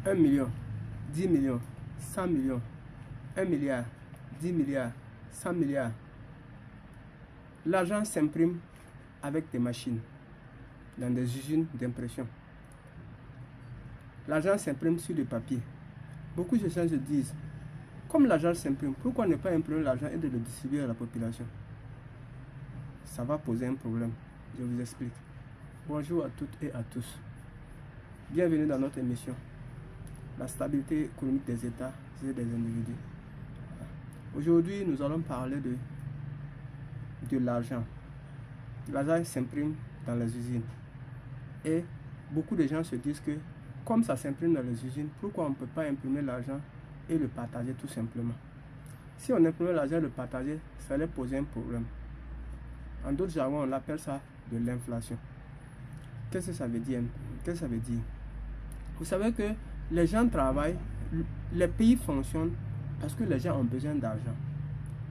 1 million, 10 millions, 100 millions, 1 milliard, 10 milliards, 100 milliards. L'argent s'imprime avec des machines dans des usines d'impression. L'argent s'imprime sur le papier. Beaucoup de gens se disent, comme l'argent s'imprime, pourquoi ne pas imprimer l'argent et de le distribuer à la population? Ça va poser un problème. Je vous explique. Bonjour à toutes et à tous. Bienvenue dans notre émission. La stabilité économique des États et des individus. Aujourd'hui, nous allons parler de l'argent. L'argent s'imprime dans les usines. Et beaucoup de gens se disent que, comme ça s'imprime dans les usines, pourquoi on ne peut pas imprimer l'argent et le partager tout simplement? Si on imprimait l'argent et le partager, ça allait poser un problème. En d'autres jargons, on appelle ça de l'inflation. Qu'est-ce que ça veut dire? Qu'est-ce que ça veut dire? Vous savez que les gens travaillent, les pays fonctionnent parce que les gens ont besoin d'argent.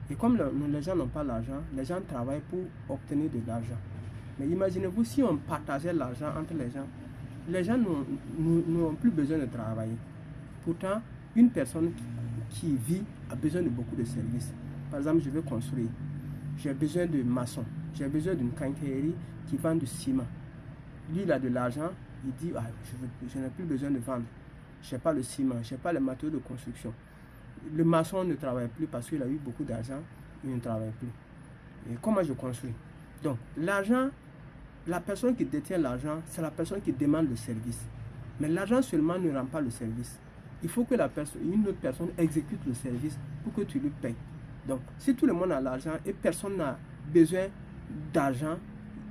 Et comme les gens n'ont pas l'argent, les gens travaillent pour obtenir de l'argent. Mais imaginez-vous si on partageait l'argent entre les gens n'ont plus besoin de travailler. Pourtant, une personne qui vit a besoin de beaucoup de services. Par exemple, je veux construire. J'ai besoin de maçon. J'ai besoin d'une quincaillerie qui vend du ciment. Lui, il a de l'argent. Il dit, ah, je n'ai plus besoin de vendre. Je n'ai pas le ciment, je n'ai pas les matériaux de construction. Le maçon ne travaille plus parce qu'il a eu beaucoup d'argent. Il ne travaille plus. Et comment je construis? Donc, l'argent, la personne qui détient l'argent, c'est la personne qui demande le service. Mais l'argent seulement ne rend pas le service. Il faut que une autre personne exécute le service pour que tu lui payes. Donc, si tout le monde a l'argent et personne n'a besoin d'argent,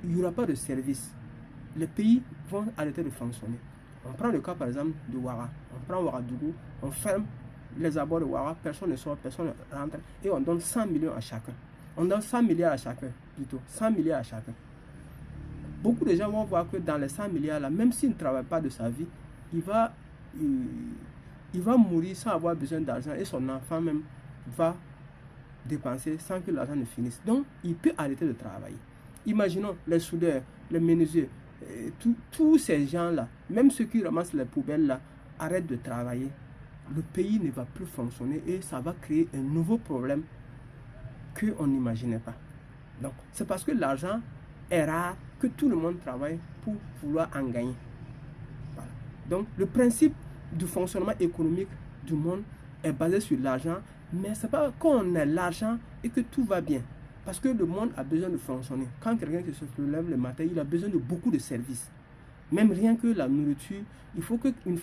il n'y aura pas de service. Les pays vont arrêter de fonctionner. On prend le cas par exemple de Ouara. On prend Ouagadougou, on ferme les abords de Ouara, personne ne sort, personne ne rentre et on donne 100 millions à chacun. On donne 100 milliards à chacun, plutôt 100 milliards à chacun. Beaucoup de gens vont voir que dans les 100 milliards là, même s'il ne travaille pas de sa vie, il va mourir sans avoir besoin d'argent et son enfant même va dépenser sans que l'argent ne finisse. Donc, il peut arrêter de travailler. Imaginons les soudeurs, les menuisiers, tous ces gens-là, même ceux qui ramassent les poubelles là, arrêtent de travailler. Le pays ne va plus fonctionner et ça va créer un nouveau problème qu'on n'imaginait pas. Donc, c'est parce que l'argent est rare que tout le monde travaille pour vouloir en gagner. Voilà. Donc, le principe du fonctionnement économique du monde est basé sur l'argent, mais ce n'est pas quand on a l'argent et que tout va bien. Parce que le monde a besoin de fonctionner. Quand quelqu'un qui se lève le matin, il a besoin de beaucoup de services. Même rien que la nourriture, il faut qu'une